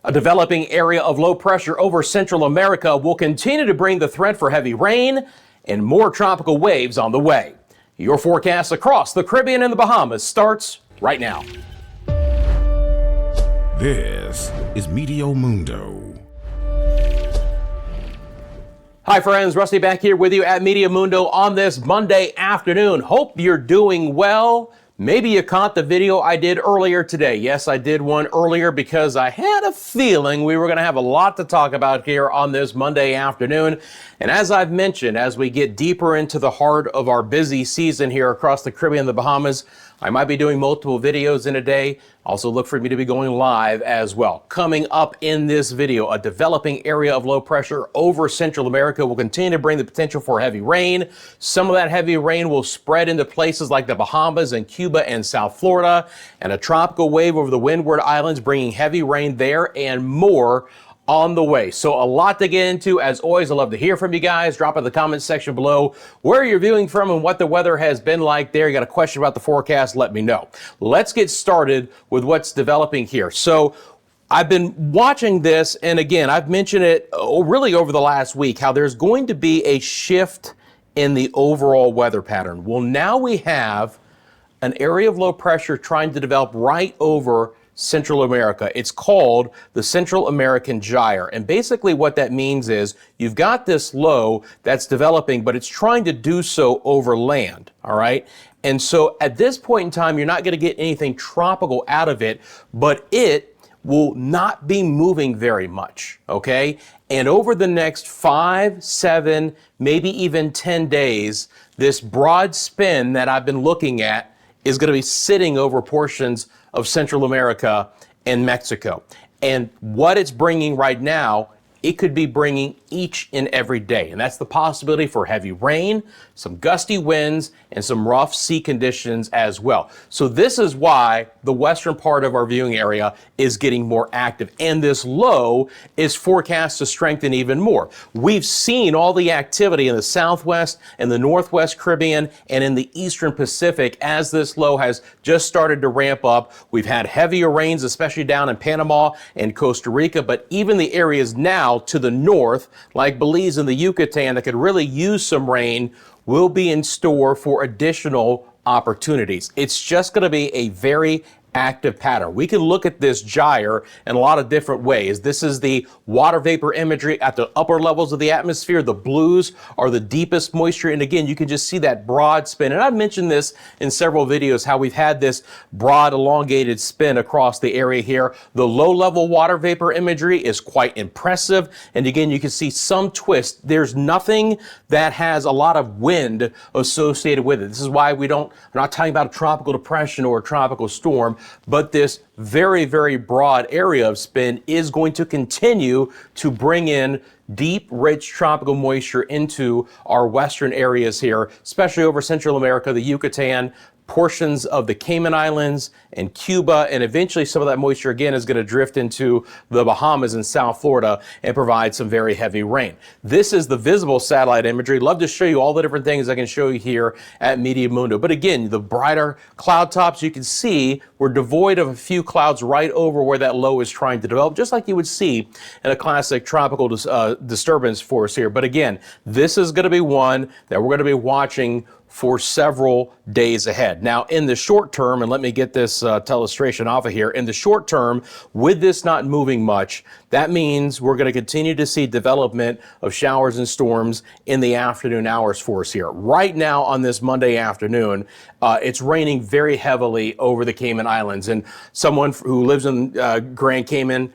A developing area of low pressure over Central America will continue to bring the threat for heavy rain and more tropical waves on the way. Your forecast across the Caribbean and the Bahamas starts right now. This is Meteo Mundo. Hi friends, Rusty back here with you at Meteo Mundo on this Monday afternoon. Hope you're doing well. Maybe you caught the video I did earlier today. Yes, I did one earlier because I had a feeling we were going to have a lot to talk about here on this Monday afternoon. And as I've mentioned, as we get deeper into the heart of our busy season here across the Caribbean and the Bahamas, I might be doing multiple videos in a day. Also look for me to be going live as well. Coming up in this video, a developing area of low pressure over Central America will continue to bring the potential for heavy rain. Some of that heavy rain will spread into places like the Bahamas and Cuba and South Florida, and a tropical wave over the Windward Islands bringing heavy rain there and more on the way. So a lot to get into. As always, I'd love to hear from you guys. Drop in the comments section below where you're viewing from and what the weather has been like there. You got a question about the forecast, let me know. Let's get started with what's developing here. So I've been watching this, and again, I've mentioned it really over the last week, how there's going to be a shift in the overall weather pattern. Well, now we have an area of low pressure trying to develop right over Central America. It's called the Central American Gyre. And basically what that means is you've got this low that's developing, but it's trying to do so over land. All right. And so at this point in time, you're not going to get anything tropical out of it, but it will not be moving very much. Okay. And over the next 5, 7, maybe even 10 days, this broad spin that I've been looking at is going to be sitting over portions of Central America and Mexico. And what it's bringing right now, it could be bringing each and every day. And that's the possibility for heavy rain, some gusty winds, and some rough sea conditions as well. So this is why the western part of our viewing area is getting more active. And this low is forecast to strengthen even more. We've seen all the activity in the southwest and the northwest Caribbean and in the eastern Pacific as this low has just started to ramp up. We've had heavier rains, especially down in Panama and Costa Rica, but even the areas now to the north, like Belize and the Yucatan, that could really use some rain, will be in store for additional opportunities. It's just going to be a very active pattern. We can look at this gyre in a lot of different ways. This is the water vapor imagery at the upper levels of the atmosphere. The blues are the deepest moisture. And again, you can just see that broad spin. And I've mentioned this in several videos, how we've had this broad elongated spin across the area here. The low level water vapor imagery is quite impressive. And again, you can see some twist. There's nothing that has a lot of wind associated with it. This is why we're not talking about a tropical depression or a tropical storm. But this very, very broad area of spin is going to continue to bring in deep, rich tropical moisture into our western areas here, especially over Central America, the Yucatan, portions of the Cayman Islands and Cuba, and eventually some of that moisture again is going to drift into the Bahamas and South Florida and provide some very heavy rain. This is the visible satellite imagery. Love to show you all the different things I can show you here at Meteo Mundo. But again, the brighter cloud tops you can see were devoid of a few clouds right over where that low is trying to develop, just like you would see in a classic tropical disturbance force here. But again, this is going to be one that we're going to be watching for several days ahead. Now, in the short term, and let me get this illustration off of here, in the short term, with this not moving much, that means we're going to continue to see development of showers and storms in the afternoon hours for us here. Right now on this Monday afternoon, it's raining very heavily over the Cayman Islands, and someone who lives in Grand Cayman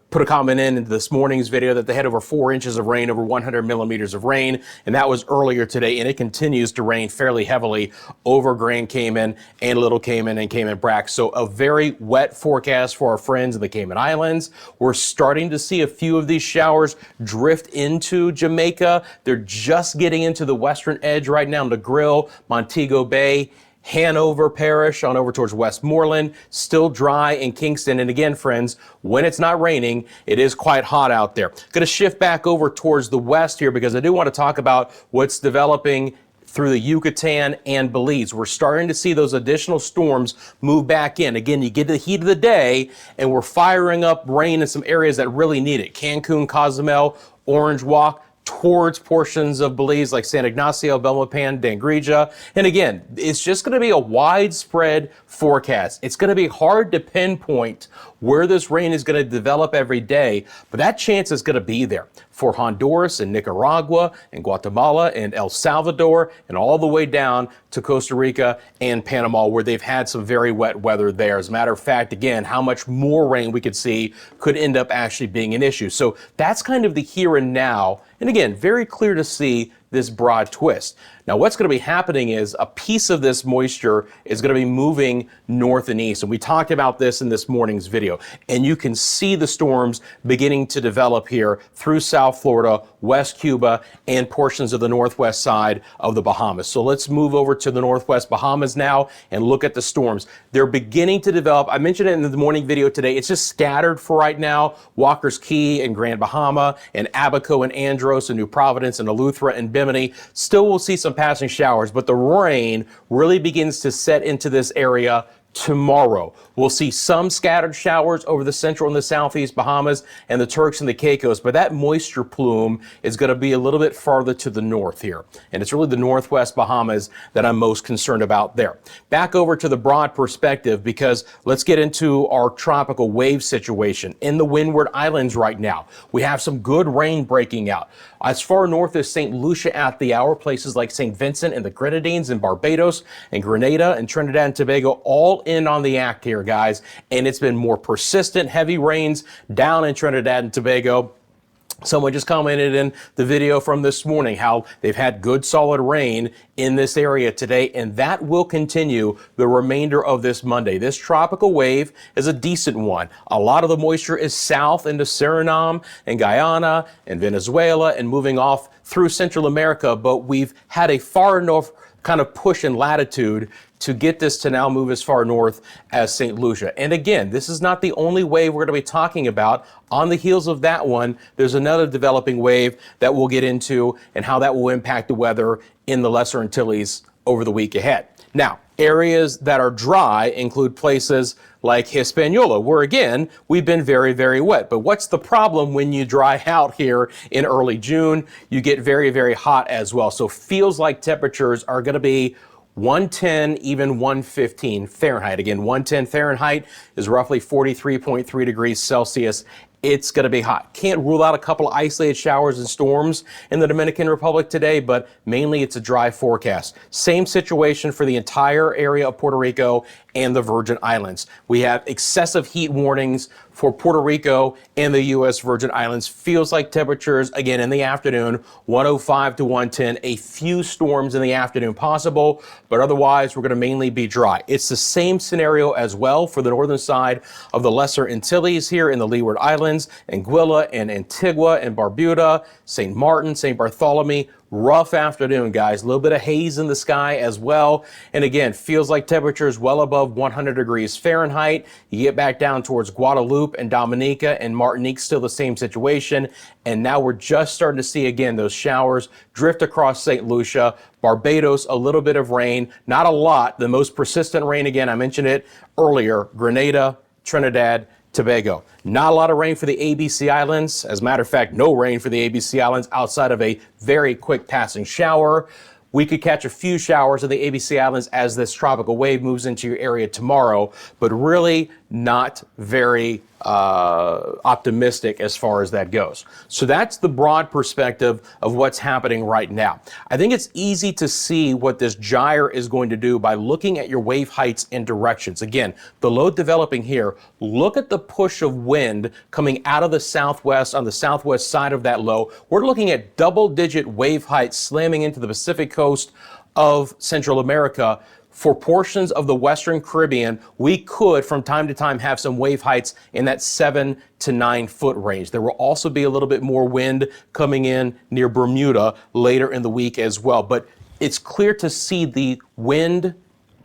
put a comment in this morning's video that they had over 4 inches of rain, over 100 millimeters of rain, and that was earlier today, and it continues to rain fairly heavily over Grand Cayman and Little Cayman and Cayman Brac. So a very wet forecast for our friends in the Cayman Islands. We're starting to see a few of these showers drift into Jamaica. They're just getting into the western edge right now, Negril, Montego Bay, Hanover Parish on over towards Westmoreland, still dry in Kingston. And again, friends, when it's not raining, it is quite hot out there. Going to shift back over towards the west here because I do want to talk about what's developing through the Yucatan and Belize. We're starting to see those additional storms move back in. Again, you get to the heat of the day and we're firing up rain in some areas that really need it. Cancun, Cozumel, Orange Walk, towards portions of Belize like San Ignacio, Belmopan, Dangrija. And again, it's just going to be a widespread forecast. It's going to be hard to pinpoint where this rain is going to develop every day, but that chance is going to be there for Honduras and Nicaragua and Guatemala and El Salvador and all the way down to Costa Rica and Panama, where they've had some very wet weather there. As a matter of fact, again, how much more rain we could see could end up actually being an issue. So that's kind of the here and now. And again, very clear to see this broad twist. Now, what's going to be happening is a piece of this moisture is going to be moving north and east. And we talked about this in this morning's video. And you can see the storms beginning to develop here through South Florida, West Cuba, and portions of the northwest side of the Bahamas. So let's move over to the northwest Bahamas now and look at the storms. They're beginning to develop. I mentioned it in the morning video today. It's just scattered for right now. Walker's Key and Grand Bahama and Abaco and Andros and New Providence and Eleuthera and Bimini. Still will see some passing showers, but the rain really begins to set into this area tomorrow. We'll see some scattered showers over the central and the southeast Bahamas and the Turks and the Caicos, but that moisture plume is going to be a little bit farther to the north here. And it's really the northwest Bahamas that I'm most concerned about there. Back over to the broad perspective, because let's get into our tropical wave situation. In the Windward Islands right now, we have some good rain breaking out. As far north as St. Lucia at the hour, places like St. Vincent and the Grenadines and Barbados and Grenada and Trinidad and Tobago all in on the act here, guys. And it's been more persistent, heavy rains down in Trinidad and Tobago. Someone just commented in the video from this morning how they've had good solid rain in this area today, and that will continue the remainder of this Monday. This tropical wave is a decent one. A lot of the moisture is south into Suriname and Guyana and Venezuela and moving off through Central America, but we've had a far enough kind of push in latitude to get this to now move as far north as St. Lucia. And again, this is not the only wave we're going to be talking about. On the heels of that one, there's another developing wave that we'll get into and how that will impact the weather in the Lesser Antilles over the week ahead. Now, areas that are dry include places like Hispaniola, where again, we've been very, very wet. But what's the problem when you dry out here in early June? You get very, very hot as well. So feels like temperatures are going to be 110, even 115 Fahrenheit. Again, 110 Fahrenheit is roughly 43.3 degrees Celsius. It's going to be hot. Can't rule out a couple of isolated showers and storms in the Dominican Republic today, but mainly it's a dry forecast. Same situation for the entire area of Puerto Rico and the Virgin Islands. We have excessive heat warnings for Puerto Rico and the U.S. Virgin Islands. Feels like temperatures, again, in the afternoon, 105 to 110. A few storms in the afternoon possible, but otherwise we're going to mainly be dry. It's the same scenario as well for the northern side of the Lesser Antilles here in the Leeward Islands, Anguilla and Antigua and Barbuda, St. Martin, St. Bartholomew. Rough afternoon, guys. A little bit of haze in the sky as well. And again, feels like temperatures well above 100 degrees Fahrenheit. You get back down towards Guadeloupe and Dominica and Martinique, still the same situation. And now we're just starting to see again those showers drift across St. Lucia. Barbados, a little bit of rain, not a lot. The most persistent rain, again, I mentioned it earlier, Grenada, Trinidad, Tobago. Not a lot of rain for the ABC Islands. As a matter of fact, no rain for the ABC Islands outside of a very quick passing shower. We could catch a few showers in the ABC Islands as this tropical wave moves into your area tomorrow, but really not very optimistic as far as that goes. So that's the broad perspective of what's happening right now. I think it's easy to see what this gyre is going to do by looking at your wave heights and directions. Again, the low developing here, look at the push of wind coming out of the southwest on the southwest side of that low. We're looking at double-digit wave heights slamming into the Pacific coast of Central America. For portions of the Western Caribbean, we could from time to time have some wave heights in that 7 to 9 foot range. There will also be a little bit more wind coming in near Bermuda later in the week as well. But it's clear to see the wind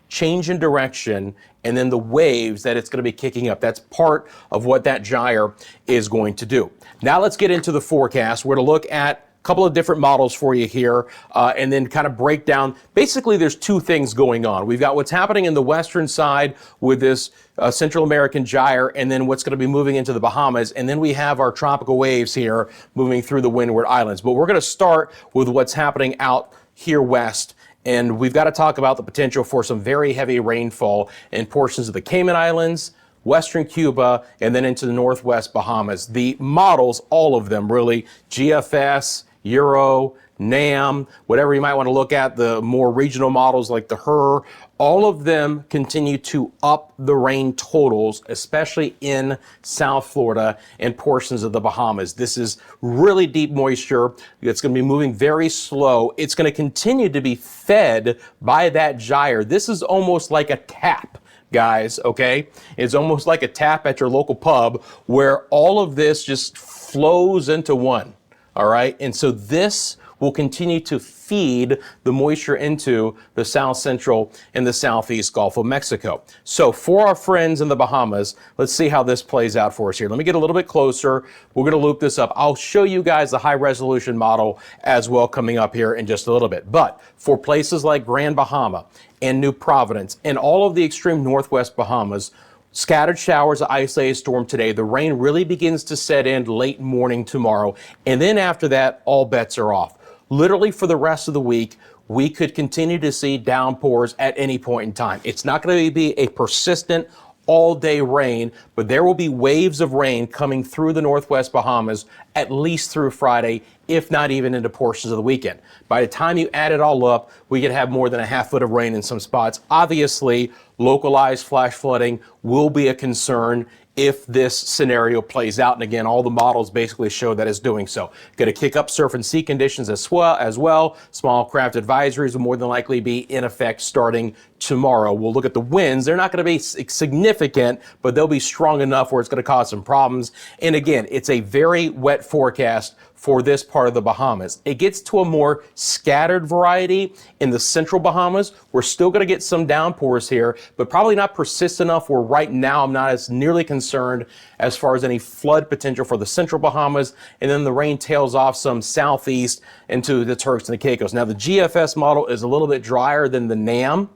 change in direction and then the waves that it's going to be kicking up. That's part of what that gyre is going to do. Now let's get into the forecast. We're going to look at couple of different models for you here, and then kind of break down. Basically, there's two things going on. We've got what's happening in the western side with this Central American gyre, and then what's going to be moving into the Bahamas, and then we have our tropical waves here moving through the windward islands. But we're going to start with what's happening out here west. And we've got to talk about the potential for some very heavy rainfall in portions of the Cayman Islands, western Cuba, and then into the northwest Bahamas. The models, all of them really, GFS, Euro, NAM, whatever you might want to look at, the more regional models like the HER, all of them continue to up the rain totals, especially in South Florida and portions of the Bahamas. This is really deep moisture. It's going to be moving very slow. It's going to continue to be fed by that gyre. This is almost like a tap, guys, okay? It's almost like a tap at your local pub where all of this just flows into one, all right? And so this will continue to feed the moisture into the south central and the southeast Gulf of Mexico. So for our friends in the Bahamas, let's see how this plays out for us here. Let me get a little bit closer. We're going to loop this up. I'll show you guys the high resolution model as well coming up here in just a little bit. But for places like Grand Bahama and New Providence and all of the extreme northwest Bahamas, scattered showers, an isolated storm today. The rain really begins to set in late morning tomorrow. And then after that, all bets are off. Literally for the rest of the week, we could continue to see downpours at any point in time. It's not going to be a persistent all-day rain, but there will be waves of rain coming through the northwest Bahamas at least through Friday, if not even into portions of the weekend. By the time you add it all up, we could have more than a half foot of rain in some spots. Obviously, localized flash flooding will be a concern if this scenario plays out. And again, all the models basically show that it's doing so. Going to kick up surf and sea conditions as well. Small craft advisories will more than likely be in effect starting tomorrow. We'll look at the winds. They're not going to be significant, but they'll be strong enough where it's going to cause some problems. And again, it's a very wet forecast for this part of the Bahamas. It gets to a more scattered variety in the central Bahamas. We're still going to get some downpours here, but probably not persistent enough where right now I'm not as nearly concerned as far as any flood potential for the central Bahamas. And then the rain tails off some southeast into the Turks and the Caicos. Now the GFS model is a little bit drier than the NAM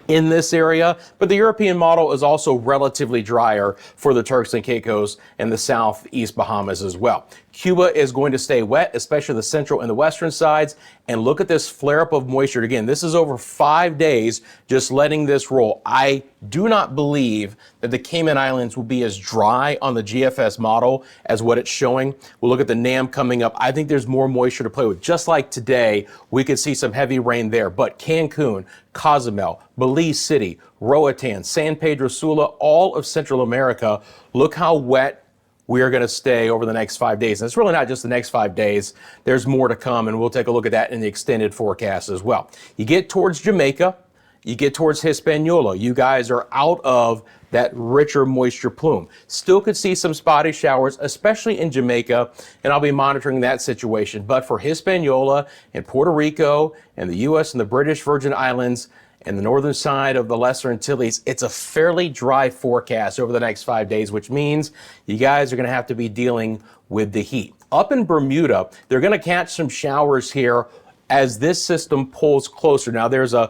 in this area, but the European model is also relatively drier for the Turks and Caicos and the southeast Bahamas as well. Cuba is going to stay wet, especially the central and the western sides. And look at this flare up of moisture. Again, this is over 5 days just letting this roll. I do not believe that the Cayman Islands will be as dry on the GFS model as what it's showing. We'll look at the NAM coming up. I think there's more moisture to play with. Just like today, we could see some heavy rain there. But Cancun, Cozumel, Belize City, Roatan, San Pedro Sula, all of Central America, look how wet we are going to stay over the next 5 days. And it's really not just the next 5 days. There's more to come, and we'll take a look at that in the extended forecast as well. You get towards Jamaica, you get towards Hispaniola. You guys are out of that richer moisture plume. Still could see some spotty showers, especially in Jamaica, and I'll be monitoring that situation. But for Hispaniola and Puerto Rico and the U.S. and the British Virgin Islands, and the northern side of the Lesser Antilles, it's a fairly dry forecast over the next 5 days, which means you guys are going to have to be dealing with the heat. Up in Bermuda, they're going to catch some showers here as this system pulls closer. Now there's a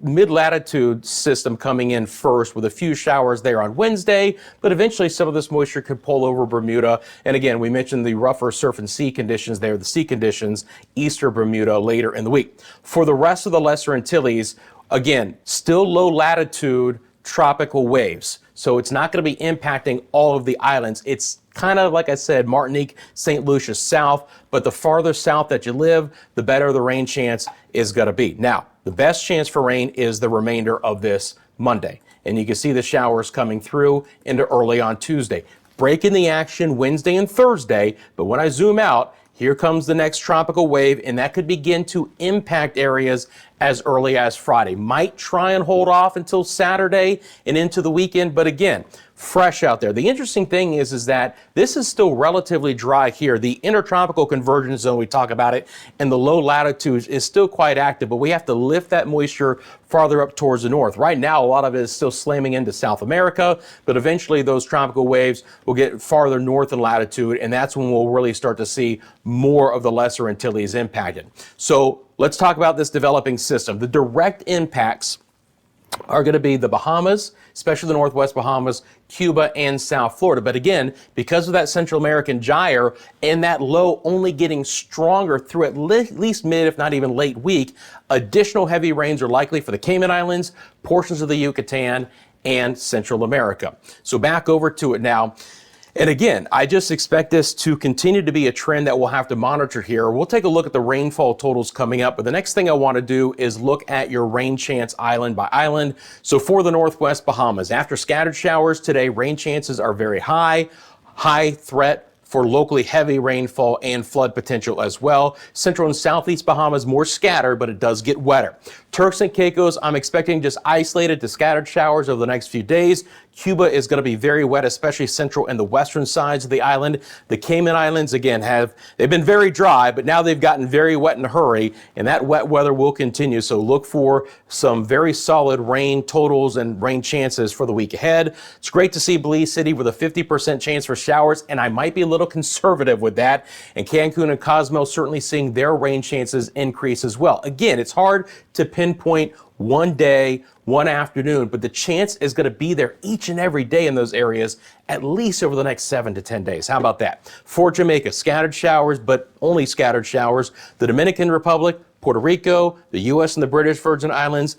mid-latitude system coming in first with a few showers there on Wednesday, but eventually some of this moisture could pull over Bermuda. And again, we mentioned the rougher surf and sea conditions there, the sea conditions, eastern Bermuda later in the week. For the rest of the Lesser Antilles, again, still low latitude tropical waves. So it's not going to be impacting all of the islands. It's kind of, like I said, Martinique, St. Lucia south, but the farther south that you live, the better the rain chance is going to be. Now, the best chance for rain is the remainder of this Monday. And you can see the showers coming through into early on Tuesday. Breaking the action Wednesday and Thursday, but when I zoom out, here comes the next tropical wave, and that could begin to impact areas as early as Friday. Might try and hold off until Saturday and into the weekend, but again, fresh out there. The interesting thing is that this is still relatively dry here. The intertropical convergence zone, we talk about it, and the low latitudes is still quite active, but we have to lift that moisture farther up towards the north. Right now, a lot of it is still slamming into South America, but eventually those tropical waves will get farther north in latitude, and that's when we'll really start to see more of the Lesser Antilles impacted. So let's talk about this developing system. The direct impacts are going to be the Bahamas, especially the Northwest Bahamas, Cuba, and South Florida. But again, because of that Central American gyre and that low only getting stronger through at least mid, if not even late week, additional heavy rains are likely for the Cayman Islands, portions of the Yucatan, and Central America. So back over to it now. And again, I just expect this to continue to be a trend that we'll have to monitor here. We'll take a look at the rainfall totals coming up, but the next thing I want to do is look at your rain chance island by island. So for the Northwest Bahamas, after scattered showers today, rain chances are very high threat for locally heavy rainfall and flood potential as well. Central and Southeast Bahamas more scattered, but it does get wetter. Turks and Caicos, I'm expecting just isolated to scattered showers over the next few days. Cuba is going to be very wet, especially central and the western sides of the island. The Cayman Islands, again, they've been very dry, but now they've gotten very wet in a hurry, and that wet weather will continue. So look for some very solid rain totals and rain chances for the week ahead. It's great to see Belize City with a 50% chance for showers, and I might be a little conservative with that. And Cancun and Cozumel certainly seeing their rain chances increase as well. Again, it's hard to pinpoint one day, one afternoon, but the chance is going to be there each and every day in those areas, at least over the next 7 to 10 days. How about that? For Jamaica, scattered showers, but only scattered showers. The Dominican Republic, Puerto Rico, the U.S. and the British Virgin Islands,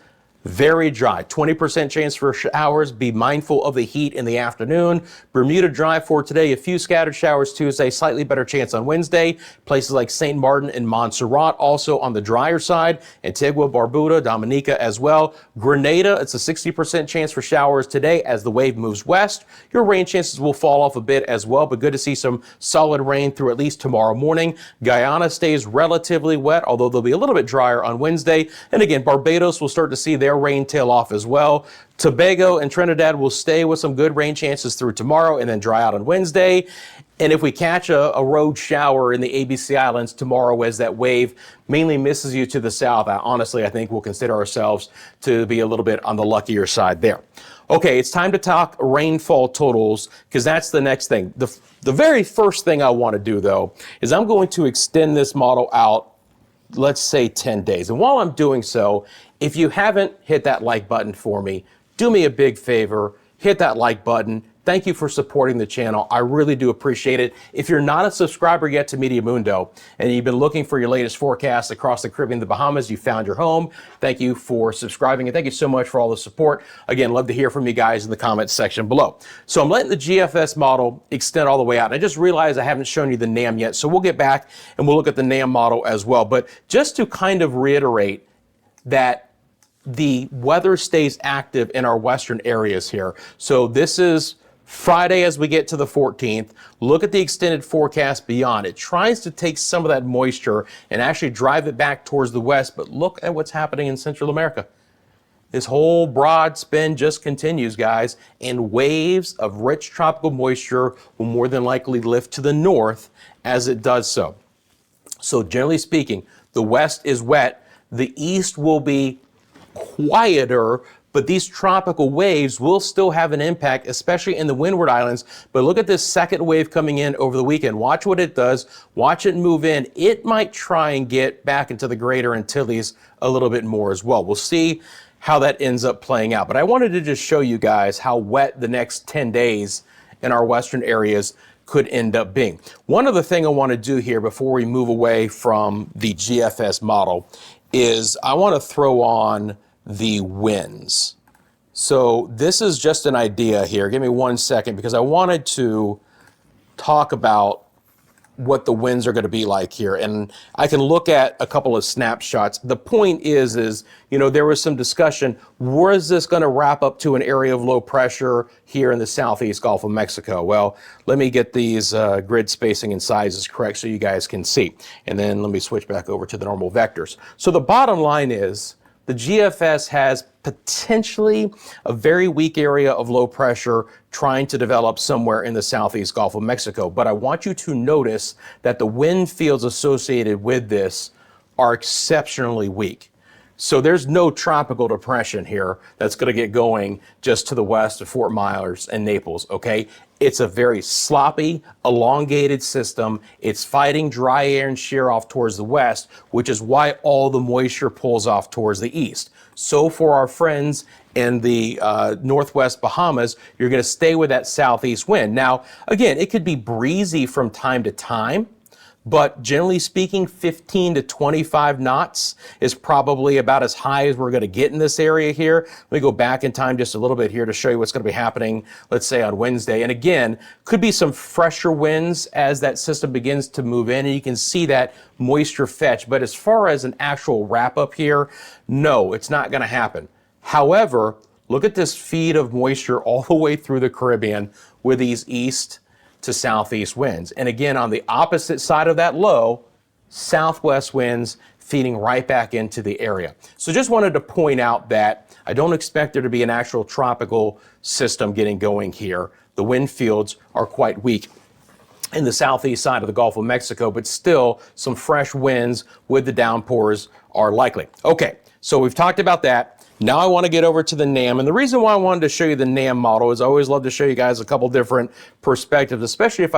very dry, 20% chance for showers. Be mindful of the heat in the afternoon. Bermuda dry for today. A few scattered showers Tuesday, slightly better chance on Wednesday. Places like St. Martin and Montserrat also on the drier side. Antigua, Barbuda, Dominica as well. Grenada, it's a 60% chance for showers today as the wave moves west. Your rain chances will fall off a bit as well, but good to see some solid rain through at least tomorrow morning. Guyana stays relatively wet, although they'll be a little bit drier on Wednesday. And again, Barbados will start to see their rain tail off as well. Tobago and Trinidad will stay with some good rain chances through tomorrow and then dry out on Wednesday. And if we catch a rogue shower in the ABC Islands tomorrow as that wave mainly misses you to the south, honestly, I think we'll consider ourselves to be a little bit on the luckier side there. Okay, it's time to talk rainfall totals because that's the next thing. The very first thing I want to do, though, is I'm going to extend this model out, let's say 10 days. And while I'm doing so, if you haven't hit that like button for me, do me a big favor, hit that like button. Thank you for supporting the channel. I really do appreciate it. If you're not a subscriber yet to Meteo Mundo and you've been looking for your latest forecasts across the Caribbean, the Bahamas, you found your home. Thank you for subscribing and thank you so much for all the support. Again, love to hear from you guys in the comments section below. So I'm letting the GFS model extend all the way out. And I just realized I haven't shown you the NAM yet. So we'll get back and we'll look at the NAM model as well. But just to kind of reiterate that the weather stays active in our western areas here. So this is Friday as we get to the 14th. Look at the extended forecast beyond. It tries to take some of that moisture and actually drive it back towards the west, but look at what's happening in Central America. This whole broad spin just continues, guys, and waves of rich tropical moisture will more than likely lift to the north as it does so. So generally speaking, the west is wet. The east will be quieter, but these tropical waves will still have an impact, especially in the Windward Islands. But look at this second wave coming in over the weekend. Watch what it does. Watch it move in. It might try and get back into the Greater Antilles a little bit more as well. We'll see how that ends up playing out. But I wanted to just show you guys how wet the next 10 days in our western areas could end up being. One other thing I want to do here before we move away from the GFS model is I want to throw on the winds. So this is just an idea here. Give me 1 second because I wanted to talk about what the winds are going to be like here. And I can look at a couple of snapshots. The point is, you know, there was some discussion, where is this going to wrap up to an area of low pressure here in the southeast Gulf of Mexico? Well, let me get these grid spacing and sizes correct so you guys can see. And then let me switch back over to the normal vectors. So the bottom line is, the GFS has potentially a very weak area of low pressure trying to develop somewhere in the southeast Gulf of Mexico. But I want you to notice that the wind fields associated with this are exceptionally weak. So there's no tropical depression here that's going to get going just to the west of Fort Myers and Naples, okay? It's a very sloppy, elongated system. It's fighting dry air and shear off towards the west, which is why all the moisture pulls off towards the east. So for our friends in the northwest Bahamas, you're going to stay with that southeast wind. Now, again, it could be breezy from time to time, but generally speaking, 15 to 25 knots is probably about as high as we're going to get in this area here. Let me go back in time just a little bit here to show you what's going to be happening, let's say on Wednesday. And again, could be some fresher winds as that system begins to move in, and you can see that moisture fetch. But as far as an actual wrap up here, no, it's not going to happen. However, look at this feed of moisture all the way through the Caribbean with these east to southeast winds. And again, on the opposite side of that low, southwest winds feeding right back into the area. So just wanted to point out that I don't expect there to be an actual tropical system getting going here. The wind fields are quite weak in the southeast side of the Gulf of Mexico, but still some fresh winds with the downpours are likely. Okay, so we've talked about that. Now I want to get over to the NAM, and the reason why I wanted to show you the NAM model is I always love to show you guys a couple different perspectives, especially if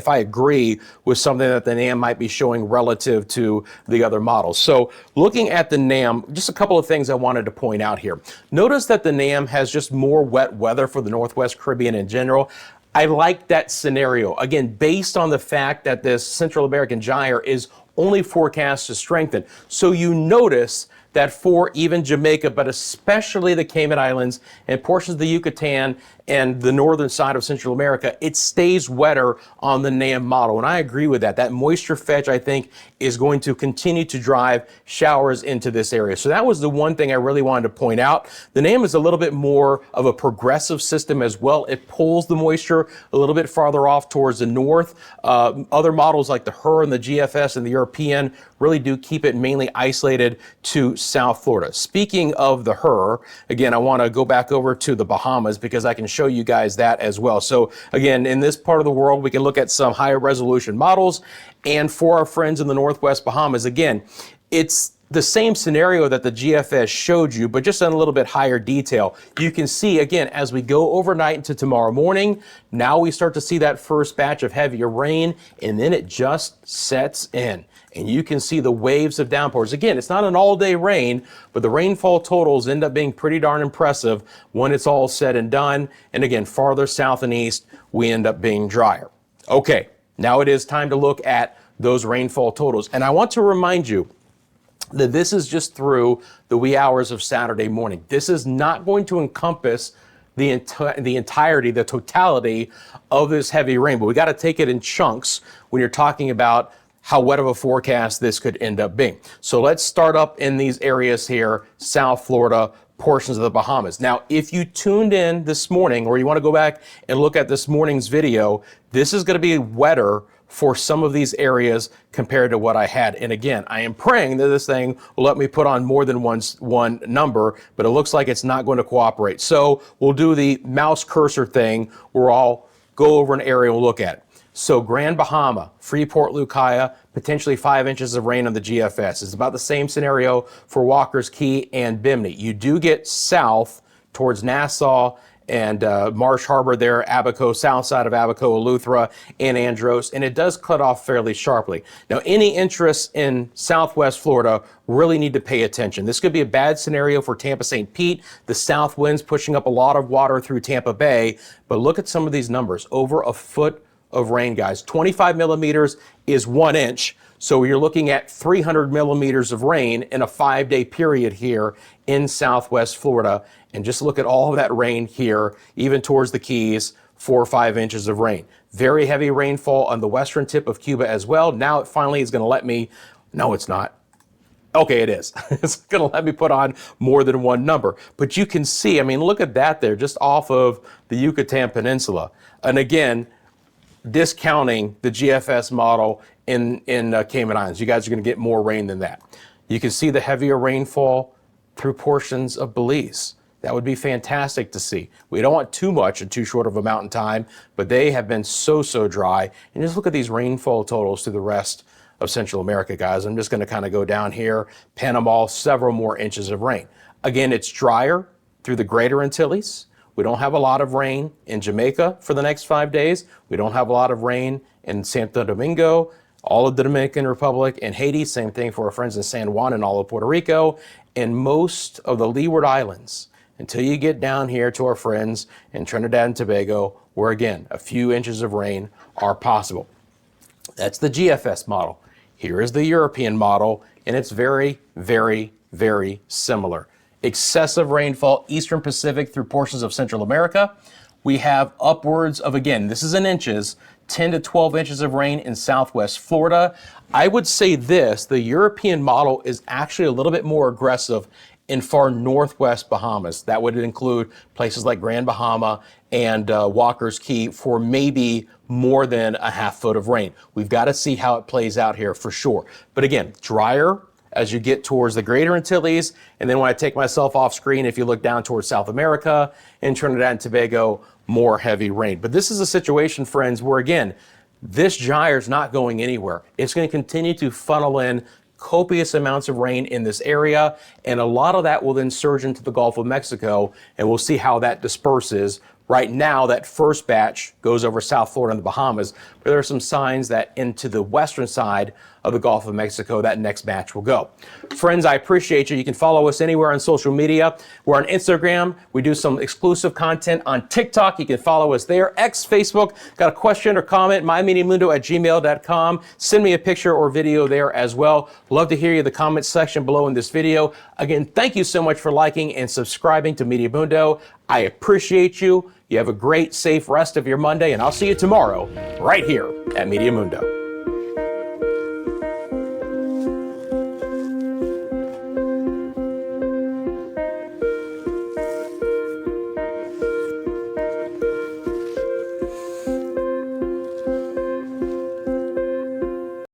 I agree with something that the NAM might be showing relative to the other models. So looking at the NAM, just a couple of things I wanted to point out here. Notice that the NAM has just more wet weather for the Northwest Caribbean in general. I like that scenario, again, based on the fact that this Central American gyre is only forecast to strengthen. So you notice that for even Jamaica, but especially the Cayman Islands and portions of the Yucatan and the northern side of Central America, it stays wetter on the NAM model. And I agree with that. That moisture fetch, I think, is going to continue to drive showers into this area. So that was the one thing I really wanted to point out. The NAM is a little bit more of a progressive system as well. It pulls the moisture a little bit farther off towards the north. Other models like the HER and the GFS and the European really do keep it mainly isolated to South Florida. Speaking of the HER, again, I want to go back over to the Bahamas because I can show you guys that as well. So again, in this part of the world, we can look at some higher resolution models. And for our friends in the Northwest Bahamas, again, it's the same scenario that the GFS showed you, but just in a little bit higher detail. You can see, again, as we go overnight into tomorrow morning, now we start to see that first batch of heavier rain, and then it just sets in. And you can see the waves of downpours. Again, it's not an all-day rain, but the rainfall totals end up being pretty darn impressive when it's all said and done. And again, farther south and east, we end up being drier. Okay, now it is time to look at those rainfall totals. And I want to remind you that this is just through the wee hours of Saturday morning. This is not going to encompass the entirety, the totality of this heavy rain, but we got to take it in chunks when you're talking about how wet of a forecast this could end up being. So let's start up in these areas here, South Florida, portions of the Bahamas. Now, if you tuned in this morning, or you want to go back and look at this morning's video, this is going to be wetter for some of these areas compared to what I had. And again, I am praying that this thing will let me put on more than one number, but it looks like it's not going to cooperate. So we'll do the mouse cursor thing where I'll go over an area and we'll look at it. So Grand Bahama, Freeport, Lucaya, potentially 5 inches of rain on the GFS. It's about the same scenario for Walker's Key and Bimini. You do get south towards Nassau and Marsh Harbor there, Abaco, south side of Abaco, Eleuthera, and Andros, and it does cut off fairly sharply. Now, any interest in Southwest Florida really need to pay attention. This could be a bad scenario for Tampa St. Pete. The south winds pushing up a lot of water through Tampa Bay, but look at some of these numbers. Over a foot of rain, guys. 25 millimeters is 1 inch. So you're looking at 300 millimeters of rain in a 5-day period here in Southwest Florida. And just look at all of that rain here, even towards the Keys, 4 or 5 inches of rain. Very heavy rainfall on the western tip of Cuba as well. Now it finally is going to let me, no, it's not. Okay, it is. It's going to let me put on more than one number. But you can see, I mean, look at that there, just off of the Yucatan Peninsula. And again, discounting the GFS model in Cayman Islands. You guys are going to get more rain than that. You can see the heavier rainfall through portions of Belize. That would be fantastic to see. We don't want too much in too short of a mountain time, but they have been so dry. And just look at these rainfall totals through the rest of Central America, guys. I'm just going to kind of go down here. Panama, several more inches of rain. Again, it's drier through the greater Antilles. We don't have a lot of rain in Jamaica for the next 5 days. We don't have a lot of rain in Santo Domingo, all of the Dominican Republic, and Haiti. Same thing for our friends in San Juan and all of Puerto Rico, and most of the Leeward Islands, until you get down here to our friends in Trinidad and Tobago, where again, a few inches of rain are possible. That's the GFS model. Here is the European model, and it's very similar. Excessive rainfall, Eastern Pacific through portions of Central America. We have upwards of, again, this is in inches, 10 to 12 inches of rain in Southwest Florida. I would say this, the European model is actually a little bit more aggressive in far northwest Bahamas. That would include places like Grand Bahama and Walker's Key for maybe more than a half foot of rain. We've got to see how it plays out here for sure. But again, drier as you get towards the greater Antilles. And then when I take myself off screen, if you look down towards South America and Trinidad and Tobago, more heavy rain. But this is a situation, friends, where again, this gyre is not going anywhere. It's going to continue to funnel in copious amounts of rain in this area, and a lot of that will then surge into the Gulf of Mexico, and we'll see how that disperses. Right now, that first batch goes over South Florida and the Bahamas, but there are some signs that into the western side of the Gulf of Mexico, that next batch will go. Friends, I appreciate you. You can follow us anywhere on social media. We're on Instagram. We do some exclusive content on TikTok. You can follow us there. X, Facebook. Got a question or comment, mymeteomundo@gmail.com. Send me a picture or video there as well. Love to hear you in the comment section below in this video. Again, thank you so much for liking and subscribing to Meteo Mundo. I appreciate you. You have a great, safe rest of your Monday, and I'll see you tomorrow right here at Meteo Mundo.